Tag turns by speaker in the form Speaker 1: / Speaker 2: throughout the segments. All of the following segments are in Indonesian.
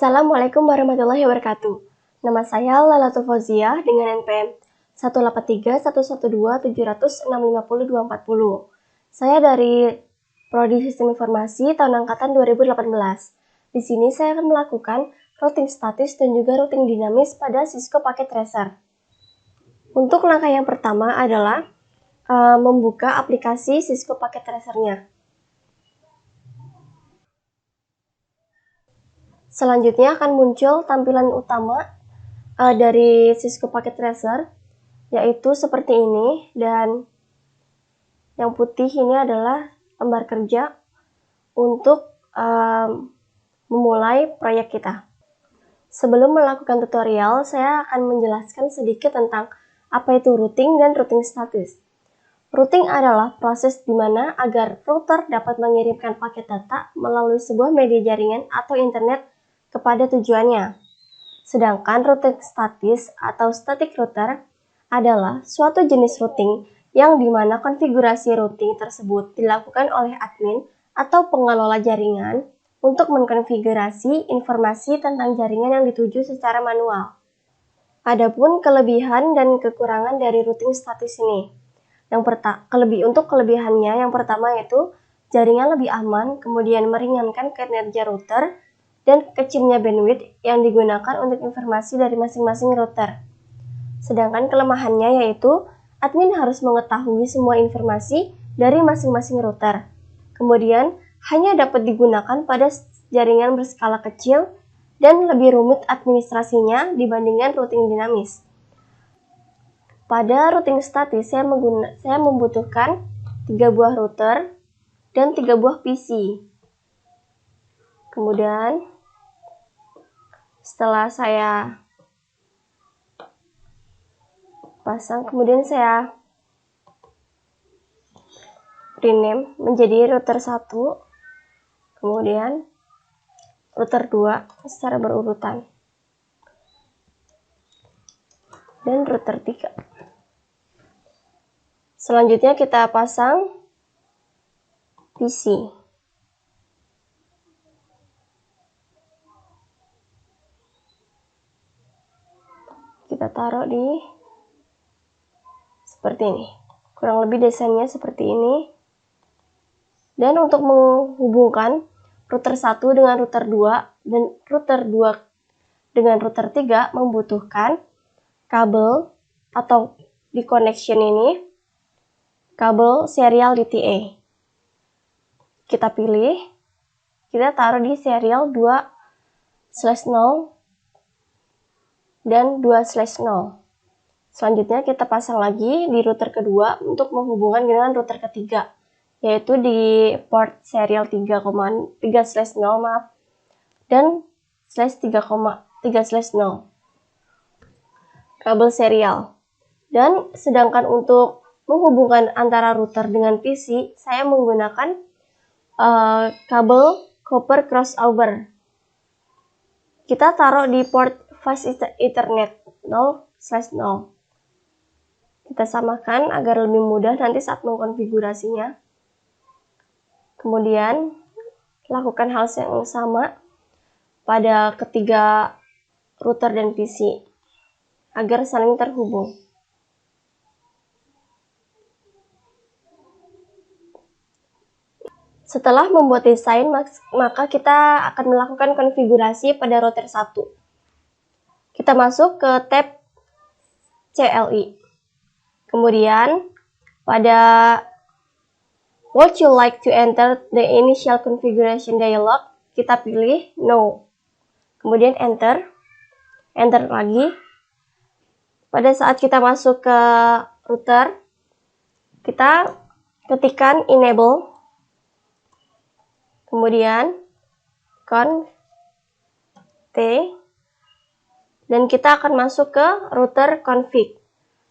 Speaker 1: Assalamualaikum warahmatullahi wabarakatuh. Nama saya Lailatul Fauziah dengan NPM 1831127065024. Saya dari Prodi Sistem Informasi tahun angkatan 2018. Di sini saya akan melakukan routing statis dan juga routing dinamis pada Cisco Packet Tracer. Untuk langkah yang pertama adalah membuka aplikasi Cisco Packet Tracer-nya. Selanjutnya akan muncul tampilan utama dari Cisco Packet Tracer, yaitu seperti ini, dan yang putih ini adalah lembar kerja untuk memulai proyek kita. Sebelum melakukan tutorial, saya akan menjelaskan sedikit tentang apa itu routing dan routing status. Routing adalah proses di mana agar router dapat mengirimkan paket data melalui sebuah media jaringan atau internet kepada tujuannya. Sedangkan routing statis atau static router adalah suatu jenis routing yang dimana konfigurasi routing tersebut dilakukan oleh admin atau pengelola jaringan untuk mengkonfigurasi informasi tentang jaringan yang dituju secara manual. Adapun kelebihan dan kekurangan dari routing statis ini. Untuk kelebihannya, yang pertama yaitu jaringan lebih aman, kemudian meringankan kinerja router, dan kecilnya bandwidth yang digunakan untuk informasi dari masing-masing router. Sedangkan kelemahannya yaitu admin harus mengetahui semua informasi dari masing-masing router. Kemudian hanya dapat digunakan pada jaringan berskala kecil dan lebih rumit administrasinya dibandingkan routing dinamis. Pada routing statis saya membutuhkan 3 buah router dan 3 buah PC. Kemudian setelah saya pasang, kemudian saya rename menjadi router 1, kemudian router 2 secara berurutan, dan router 3. Selanjutnya kita pasang PC. Kita taruh di seperti ini. Kurang lebih desainnya seperti ini. Dan untuk menghubungkan router 1 dengan router 2 dan router 2 dengan router 3 membutuhkan kabel atau di connection ini kabel serial DTA. Kita pilih, kita taruh di serial 2/0 dan 2/0. Selanjutnya kita pasang lagi di router kedua untuk menghubungkan dengan router ketiga, yaitu di port serial 3/0 dan /3/0 kabel serial. Dan sedangkan untuk menghubungkan antara router dengan PC, saya menggunakan kabel copper crossover. Kita taruh di port fast Ethernet 0/0. Kita samakan agar lebih mudah nanti saat mengkonfigurasinya. Kemudian lakukan hal yang sama pada ketiga router dan PC agar saling terhubung. Setelah membuat desain, maka kita akan melakukan konfigurasi pada router 1. Kita masuk ke tab CLI. Kemudian pada would you like to enter the initial configuration dialog, kita pilih no. Kemudian enter lagi. Pada saat kita masuk ke router, kita ketikkan enable, kemudian conf t, dan kita akan masuk ke router config.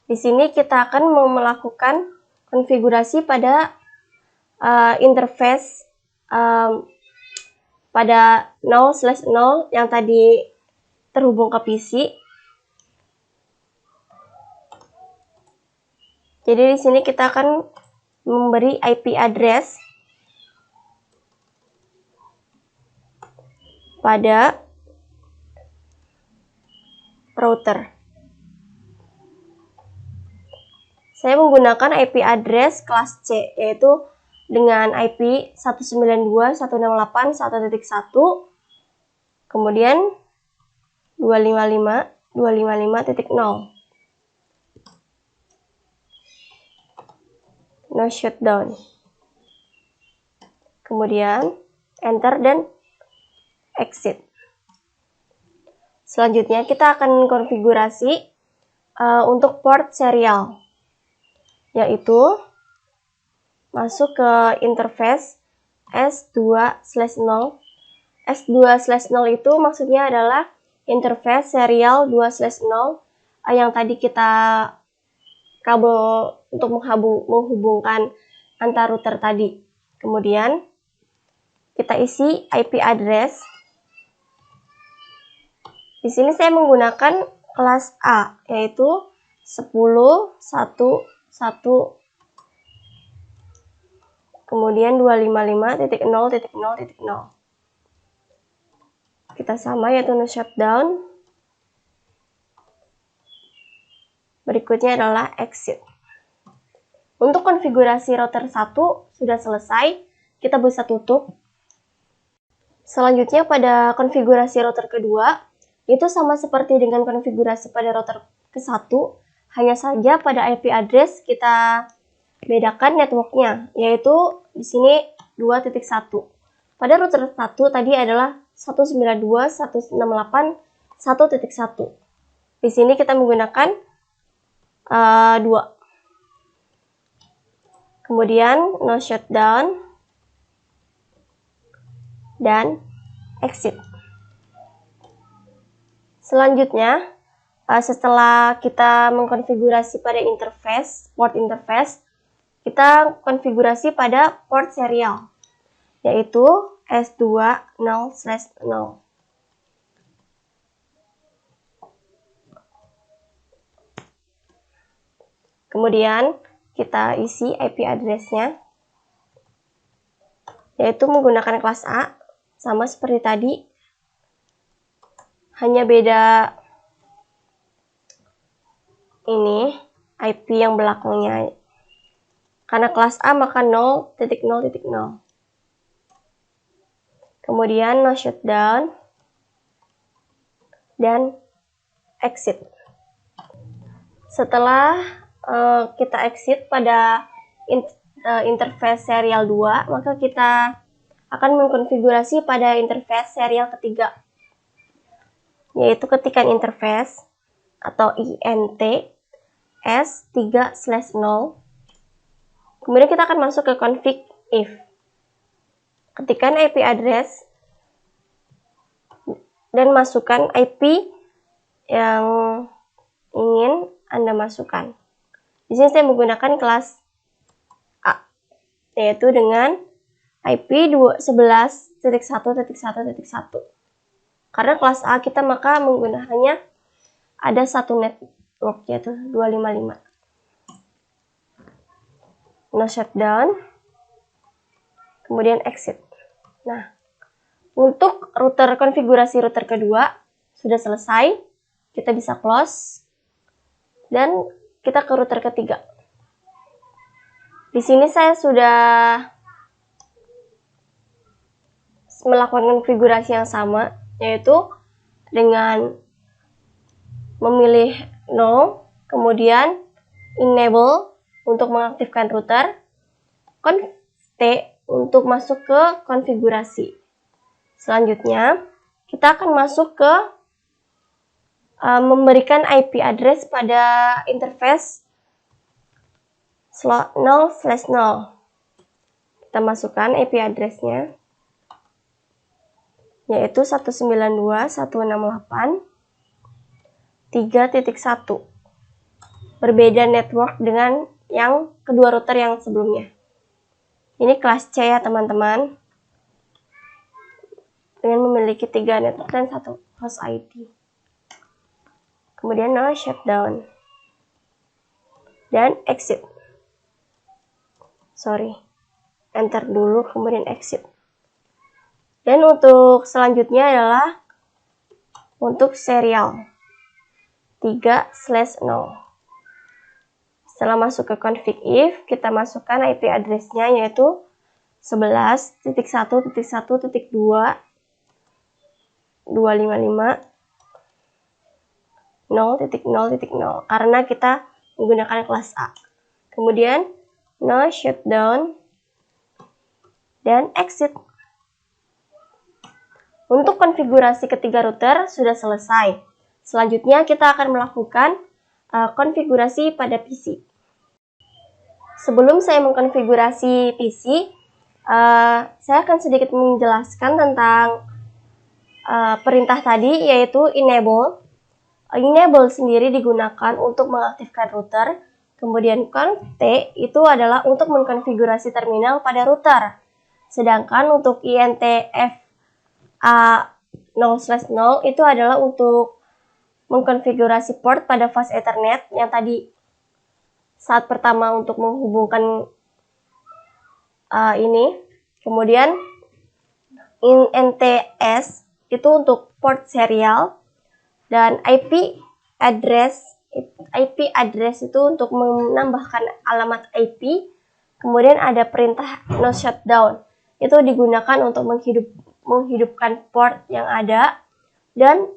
Speaker 1: Di sini kita akan melakukan konfigurasi pada interface pada 0/0 yang tadi terhubung ke PC. Jadi di sini kita akan memberi IP address pada router. Saya menggunakan IP address kelas C, yaitu dengan IP 192.168.1.1, kemudian 255.255.0. No shutdown. Kemudian enter dan exit. Selanjutnya kita akan konfigurasi untuk port serial, yaitu masuk ke interface S2/0. S2/0 itu maksudnya adalah interface serial 2/0 yang tadi kita kabel untuk menghubungkan antar router tadi. Kemudian kita isi IP address. Di sini saya menggunakan kelas A, yaitu 10.1.1, kemudian 255.0.0.0. Kita sama, yaitu no shutdown. Berikutnya adalah exit. Untuk konfigurasi router 1 sudah selesai, kita bisa tutup. Selanjutnya pada konfigurasi router kedua, itu sama seperti dengan konfigurasi pada router ke-1, hanya saja pada IP address kita bedakan networknya, yaitu di sini 2.1. Pada router 1 tadi adalah 192.168.1.1. Di sini kita menggunakan 2. Kemudian no shutdown dan exit. Selanjutnya, setelah kita mengkonfigurasi pada interface, port interface, kita konfigurasi pada port serial, yaitu S2/0/0. Kemudian kita isi IP address-nya, yaitu menggunakan kelas A, sama seperti tadi, hanya beda ini IP yang belakangnya. Karena kelas A maka 0.0.0. Kemudian no shutdown dan exit. Setelah kita exit pada interface serial 2, maka kita akan mengkonfigurasi pada interface serial ketiga, yaitu ketikan interface atau INT S3/0. Kemudian kita akan masuk ke config if. Ketikkan IP address dan masukkan IP yang ingin Anda masukkan. Di sini saya menggunakan kelas A, yaitu dengan IP 11.1.1.1. Karena kelas A kita maka menggunakannya ada satu network, yaitu 255. No shutdown, kemudian exit. Nah, untuk konfigurasi router kedua sudah selesai, kita bisa close dan kita ke router ketiga. Di sini saya sudah melakukan konfigurasi yang sama, yaitu dengan memilih no, kemudian enable untuk mengaktifkan router, conf T untuk masuk ke konfigurasi. Selanjutnya, kita akan masuk ke memberikan IP address pada interface slot 0/0. Kita masukkan IP address-nya, yaitu 192.168.3.1. Berbeda network dengan yang kedua router yang sebelumnya. Ini kelas C ya teman-teman, dengan memiliki 3 network dan 1 host ID. Kemudian no shutdown dan exit. Enter dulu, kemudian exit. Dan untuk selanjutnya adalah untuk serial. 3/0. Setelah masuk ke config if, kita masukkan IP address-nya yaitu 11.1.1.2.255.0.0.0 karena kita menggunakan kelas A. Kemudian no shutdown dan exit. Untuk konfigurasi ketiga router sudah selesai. Selanjutnya kita akan melakukan konfigurasi pada PC. Sebelum saya mengkonfigurasi PC, saya akan sedikit menjelaskan tentang perintah tadi, yaitu enable. Enable sendiri digunakan untuk mengaktifkan router. Kemudian conf T itu adalah untuk mengkonfigurasi terminal pada router. Sedangkan untuk INTFA0/0 itu adalah untuk mengkonfigurasi port pada fast Ethernet yang tadi saat pertama untuk menghubungkan ini. Kemudian NTS itu untuk port serial, dan IP address itu untuk menambahkan alamat IP. Kemudian ada perintah no shutdown, itu digunakan untuk menghidupkan port yang ada, dan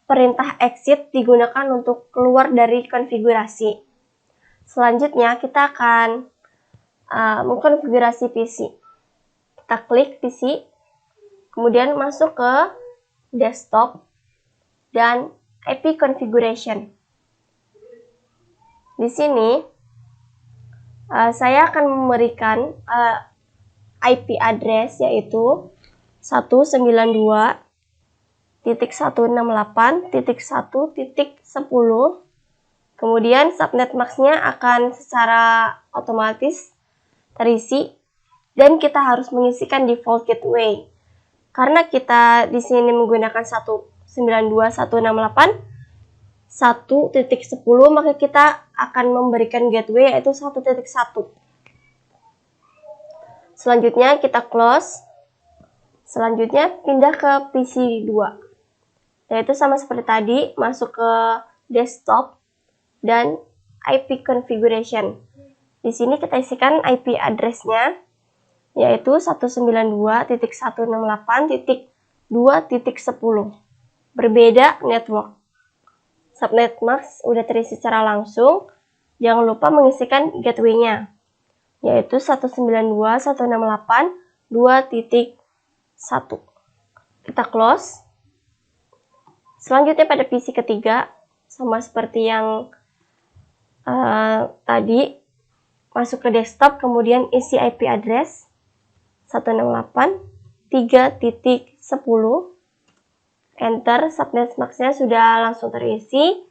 Speaker 1: perintah exit digunakan untuk keluar dari konfigurasi. Selanjutnya kita akan mengkonfigurasi PC. Kita klik PC, kemudian masuk ke desktop dan IP configuration. Di sini saya akan memberikan IP address yaitu 192.168.1.10. Kemudian subnet mask-nya akan secara otomatis terisi dan kita harus mengisikan default gateway. Karena kita di sini menggunakan 192.168.1.10, maka kita akan memberikan gateway yaitu 1.1. Selanjutnya kita close. Selanjutnya pindah ke PC 2. Yaitu sama seperti tadi, masuk ke desktop dan IP configuration. Di sini kita isikan IP address-nya yaitu 192.168.2.10. Berbeda network. Subnet mask udah terisi secara langsung. Jangan lupa mengisikan gateway-nya yaitu 192.168.2.1. Kita close. Selanjutnya pada PC ketiga, sama seperti yang tadi, masuk ke desktop, kemudian isi IP address 168.3.10, enter. Subnet mask-nya sudah langsung terisi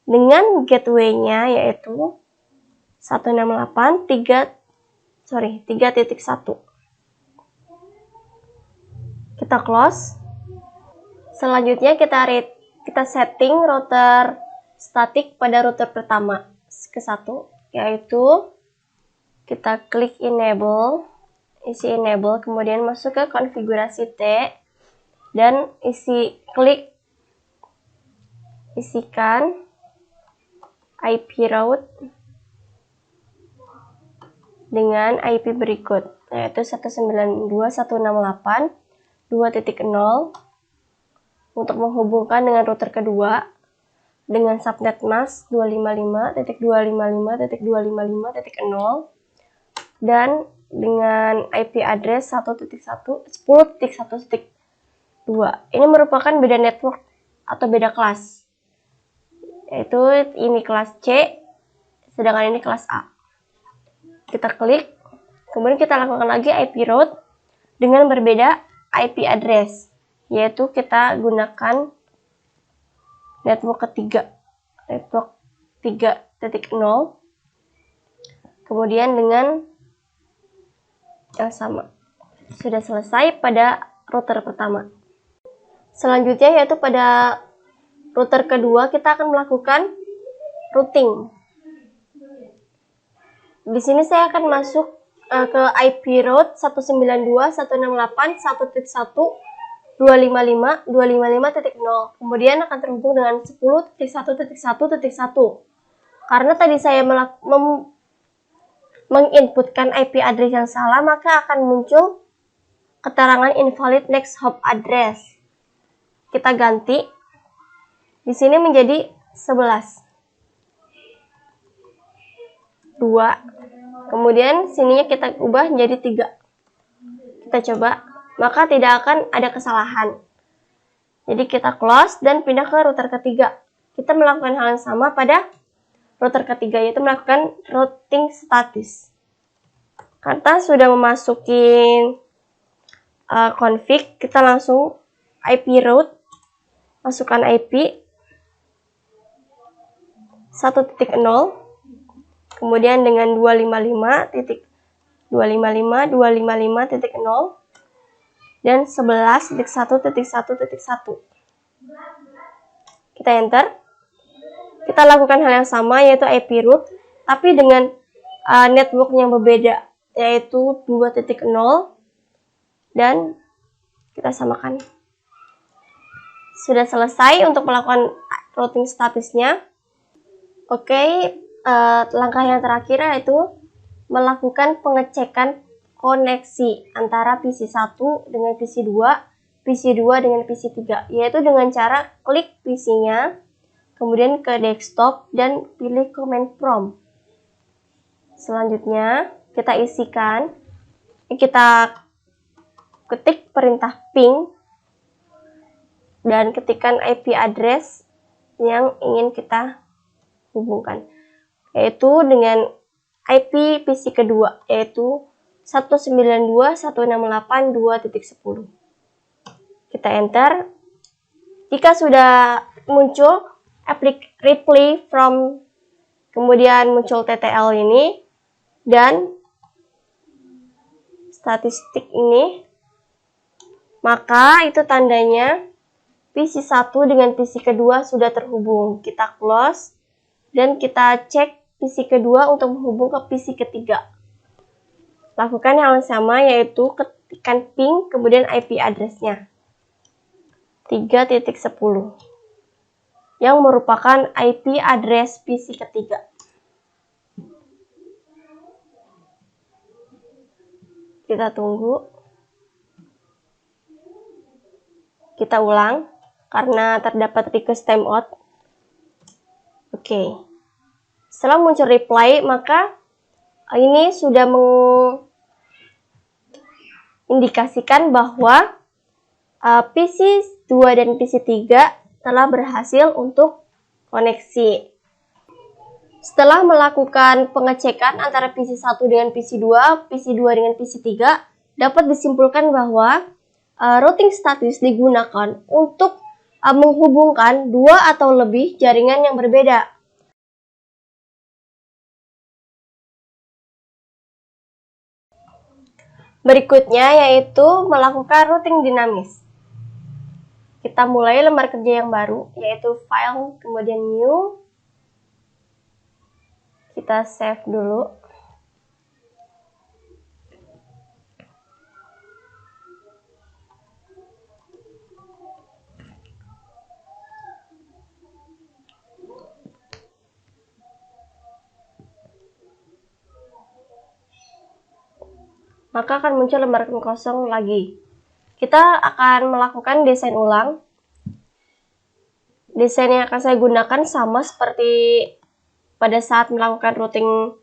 Speaker 1: dengan gateway-nya yaitu 3.1. Kita close. Selanjutnya kita setting router statik pada router pertama ke 1, yaitu kita klik enable, isi enable, kemudian masuk ke konfigurasi T dan isikan IP route dengan IP berikut, yaitu 192.168.2.0 untuk menghubungkan dengan router kedua dengan subnet mask 255.255.255.0 dan dengan IP address 10.1.2. Ini merupakan beda network atau beda kelas, yaitu ini kelas C sedangkan ini kelas A. Kita klik, kemudian kita lakukan lagi IP route dengan berbeda IP address, yaitu kita gunakan network ketiga, network 3.0, kemudian dengan yang sama. Sudah selesai pada router pertama. Selanjutnya yaitu pada router kedua kita akan melakukan routing. Di sini saya akan masuk ke IP route 192.168.1.1 255, 255.0. Kemudian akan terhubung dengan 10.1.1.1. Karena tadi saya menginputkan IP address yang salah, maka akan muncul keterangan invalid next hop address. Kita ganti. Di sini menjadi 11. 2. Kemudian sininya kita ubah menjadi 3. Kita coba, maka tidak akan ada kesalahan. Jadi kita close dan pindah ke router ketiga. Kita melakukan hal yang sama pada router ketiga, yaitu melakukan routing status. Karena sudah memasuki config, kita langsung IP route, masukkan IP 1.0, kemudian dengan 255.255.255.0 dan 11.1.1.1. Kita enter. Kita lakukan hal yang sama, yaitu IP route, tapi dengan network yang berbeda, yaitu 2.0, dan kita samakan. Sudah selesai untuk melakukan routing statusnya. Oke, langkah yang terakhir yaitu melakukan pengecekan koneksi antara PC 1 dengan PC 2, PC 2 dengan PC 3, yaitu dengan cara klik PC-nya, kemudian ke desktop dan pilih command prompt. Selanjutnya, kita ketik perintah ping dan ketikkan IP address yang ingin kita hubungkan, yaitu dengan IP PC kedua, yaitu 192.168.2.10. Kita enter. Jika sudah muncul reply from, kemudian muncul TTL ini dan statistik ini, maka itu tandanya PC 1 dengan PC kedua sudah terhubung. Kita close dan kita cek PC kedua untuk menghubung ke PC ketiga. Lakukan hal yang sama, yaitu ketikkan ping kemudian IP address-nya 3.10 yang merupakan IP address PC ketiga. Kita tunggu. Kita ulang karena terdapat request timeout. Oke. Setelah muncul reply, maka ini sudah mengindikasikan bahwa PC 2 dan PC 3 telah berhasil untuk koneksi. Setelah melakukan pengecekan antara PC 1 dengan PC 2, PC 2 dengan PC 3, dapat disimpulkan bahwa routing status digunakan untuk menghubungkan dua atau lebih jaringan yang berbeda. Berikutnya yaitu melakukan routing dinamis. Kita mulai lembar kerja yang baru, yaitu file, kemudian new. Kita save dulu. Maka akan muncul lembar kosong lagi. Kita akan melakukan desain ulang. Desain yang akan saya gunakan sama seperti pada saat melakukan routing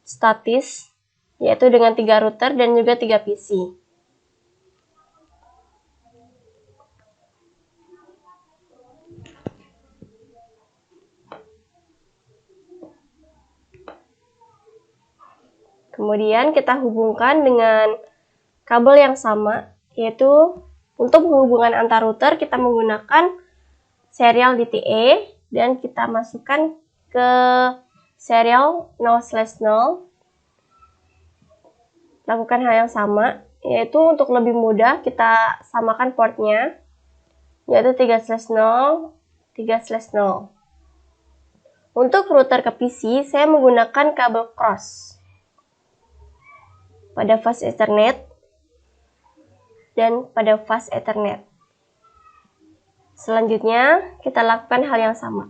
Speaker 1: statis, yaitu dengan 3 router dan juga 3 PC. Kemudian kita hubungkan dengan kabel yang sama, yaitu untuk hubungan antar router kita menggunakan serial DTA dan kita masukkan ke serial 0/0. Lakukan hal yang sama, yaitu untuk lebih mudah kita samakan portnya, yaitu 3/0, 3/0. Untuk router ke PC, saya menggunakan kabel cross pada fast Ethernet dan pada fast Ethernet. Selanjutnya, kita lakukan hal yang sama.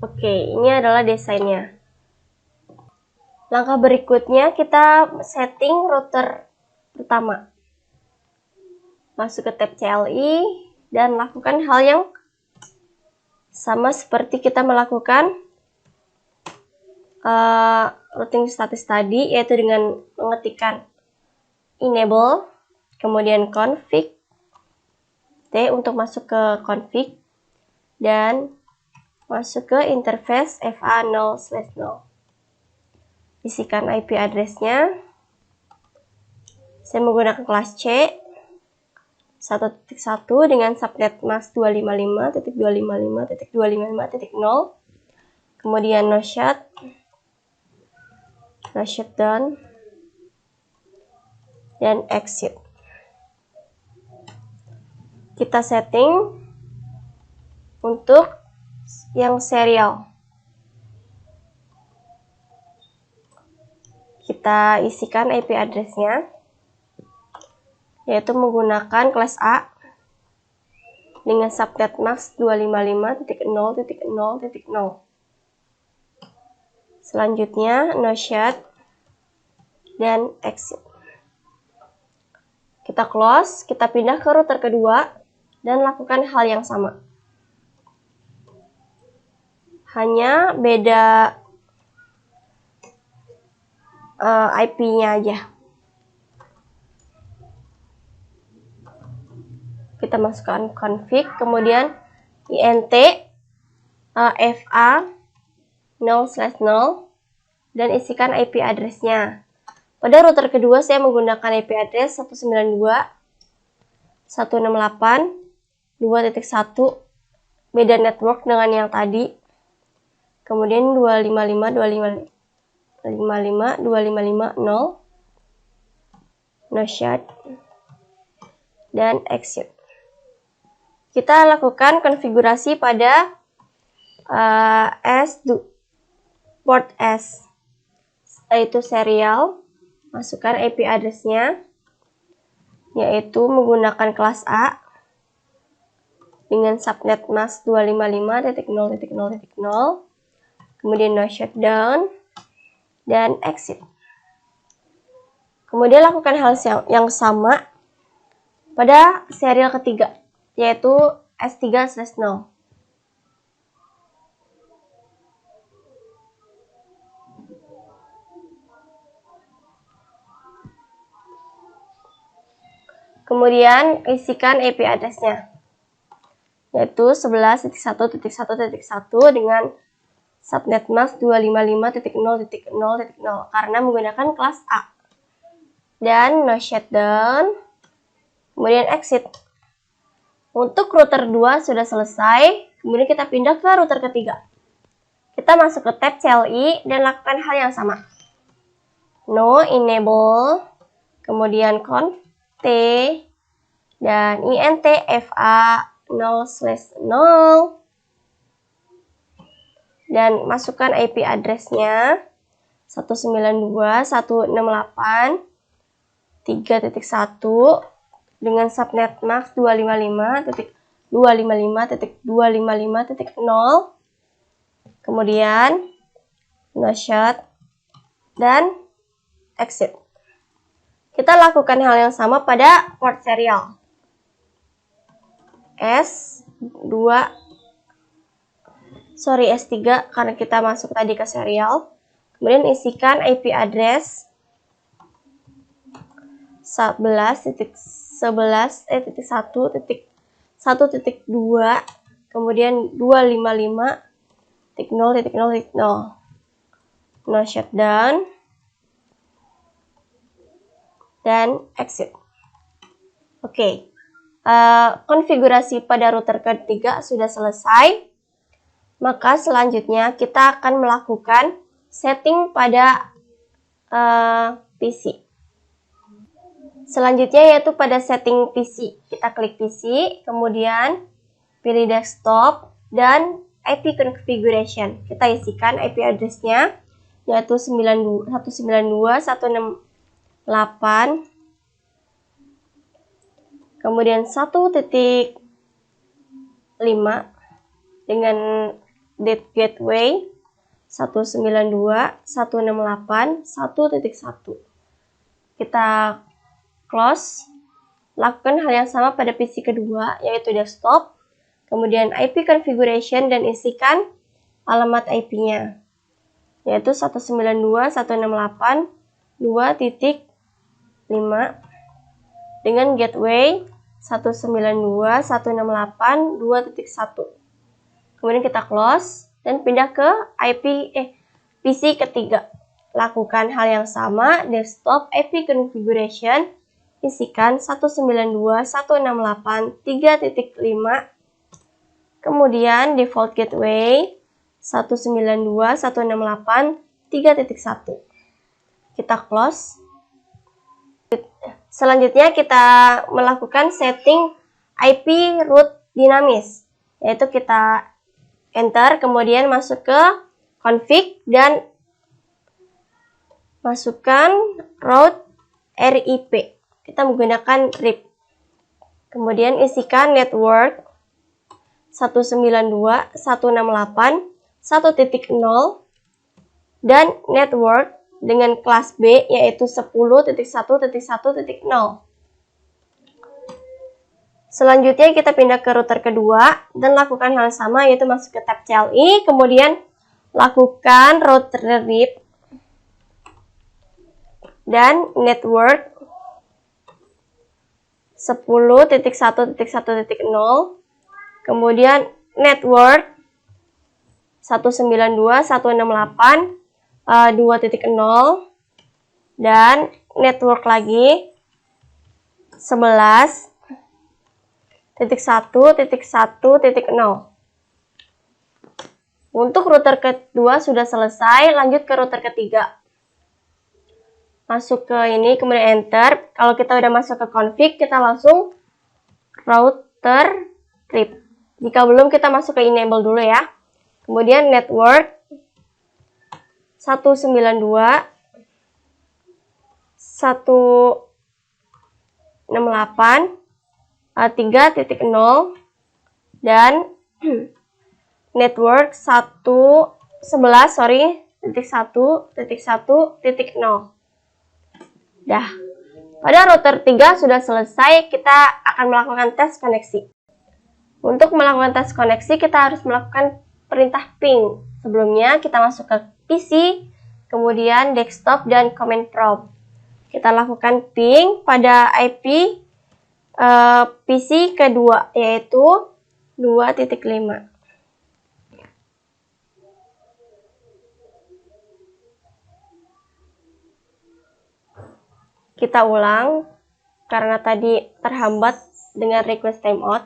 Speaker 1: Oke, ini adalah desainnya. Langkah berikutnya, kita setting router pertama. Masuk ke tab CLI, dan lakukan hal yang sama seperti kita melakukan routing status tadi, yaitu dengan mengetikkan enable, kemudian config, T untuk masuk ke config, dan masuk ke interface FA0/0. Isikan IP address-nya. Saya menggunakan kelas C 1.1 dengan subnet mask 255.255.255.0. Kemudian no shutdown, dan exit. Kita setting untuk yang serial. Kita isikan IP address-nya, yaitu menggunakan kelas A dengan subnet mask 255.0.0.0. Selanjutnya no shut dan exit. Kita close, kita pindah ke router kedua dan lakukan hal yang sama. Hanya beda IP-nya aja. Kita masukkan config, kemudian int fa 0/0, dan isikan IP address-nya. Pada router kedua saya menggunakan IP address 192.168.2.1, beda network dengan yang tadi. Kemudian 255.255.255.0, no shut, dan exit. Kita lakukan konfigurasi pada port S, yaitu serial. Masukkan IP address-nya, yaitu menggunakan kelas A dengan subnet mask 255.0.0.0, kemudian no shutdown, dan exit. Kemudian lakukan hal yang sama pada serial ketiga, yaitu S3/0. Kemudian isikan IP address-nya, yaitu 11.1.1.1 dengan subnet mask 255.0.0.0 karena menggunakan kelas A. Dan no shutdown, kemudian exit. Untuk router 2 sudah selesai, kemudian kita pindah ke router ketiga. Kita masuk ke tab CLI dan lakukan hal yang sama. No enable, kemudian conf T, dan int fa 0/0, dan masukkan IP address-nya 192.168.3.1 dengan subnet mask 255.255.255.0, kemudian no shut dan exit. Kita lakukan hal yang sama pada port serial S3 karena kita masuk tadi ke serial. Kemudian isikan IP address 11.1.1.2, kemudian 255.0.0.0, no shutdown, dan exit. Oke, konfigurasi pada router ketiga sudah selesai. Maka selanjutnya kita akan melakukan setting pada PC. Selanjutnya yaitu pada setting PC. Kita klik PC, kemudian pilih desktop, dan IP configuration. Kita isikan IP address-nya, yaitu 192.168, kemudian 1.5 dengan date gateway 192.168.1.1. Kita close. Lakukan hal yang sama pada PC kedua, yaitu desktop, kemudian IP configuration dan isikan alamat IP-nya, yaitu 192.168.2.5 dengan gateway 192.168.2.1. Kemudian kita close dan pindah ke PC ketiga. Lakukan hal yang sama, desktop IP configuration, isikan 192.168.3.5, kemudian default gateway 192.168.3.1. Kita close. Selanjutnya kita melakukan setting IP root dinamis, yaitu kita enter, kemudian masuk ke config dan masukkan route RIP. Kita menggunakan RIP. Kemudian isikan network 192.168.1.0 dan network dengan kelas B yaitu 10.1.1.0. Selanjutnya kita pindah ke router kedua dan lakukan hal yang sama, yaitu masuk ke tab CLI, kemudian lakukan router RIP dan network 10.1.1.0, kemudian network 192.168.2.0 dan network lagi 11.1.1.0. Untuk router kedua sudah selesai, lanjut ke router ketiga. Masuk ke ini, kemudian enter. Kalau kita udah masuk ke config, kita langsung router RIP. Jika belum, kita masuk ke enable dulu ya. Kemudian network 192.168.3.0 dan network 111.1.1.0. Dah, pada router 3 sudah selesai, kita akan melakukan tes koneksi. Untuk melakukan tes koneksi, kita harus melakukan perintah ping. Sebelumnya, kita masuk ke PC, kemudian desktop, dan command prompt. Kita lakukan ping pada IP PC kedua, yaitu 2.5. Kita ulang, karena tadi terhambat dengan request timeout.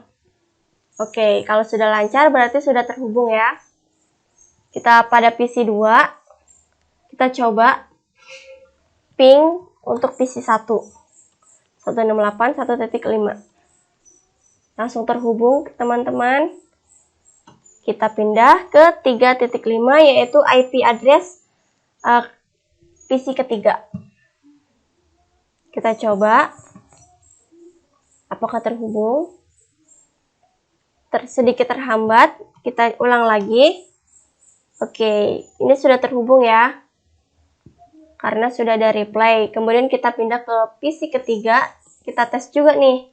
Speaker 1: Oke, kalau sudah lancar berarti sudah terhubung ya. Kita pada PC 2, kita coba ping untuk PC 1, 168.1.5. Langsung terhubung teman-teman. Kita pindah ke 3.5, yaitu IP address PC ketiga. Kita coba apakah terhubung. Sedikit terhambat, kita ulang lagi. Oke, ini sudah terhubung ya, karena sudah ada reply. Kemudian kita pindah ke PC ketiga, kita tes juga nih,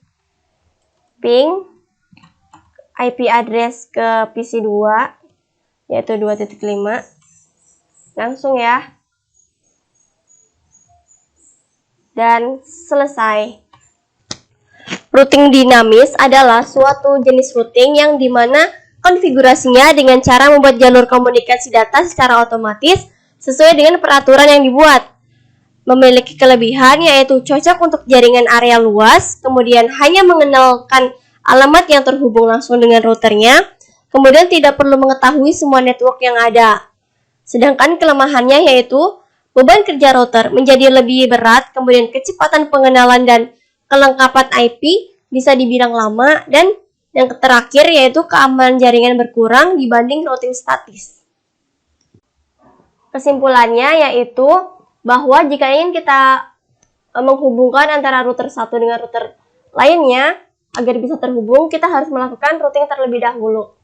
Speaker 1: ping IP address ke PC 2, yaitu 2.5. Langsung ya, dan selesai. Routing dinamis adalah suatu jenis routing yang dimana konfigurasinya dengan cara membuat jalur komunikasi data secara otomatis sesuai dengan peraturan yang dibuat. Memiliki kelebihan yaitu cocok untuk jaringan area luas, kemudian hanya mengenalkan alamat yang terhubung langsung dengan routernya, kemudian tidak perlu mengetahui semua network yang ada. Sedangkan kelemahannya yaitu beban kerja router menjadi lebih berat, kemudian kecepatan pengenalan dan kelengkapan IP bisa dibilang lama dan Yang terakhir yaitu keamanan jaringan berkurang dibanding routing statis. Kesimpulannya yaitu bahwa jika ingin kita menghubungkan antara router satu dengan router lainnya agar bisa terhubung, kita harus melakukan routing terlebih dahulu.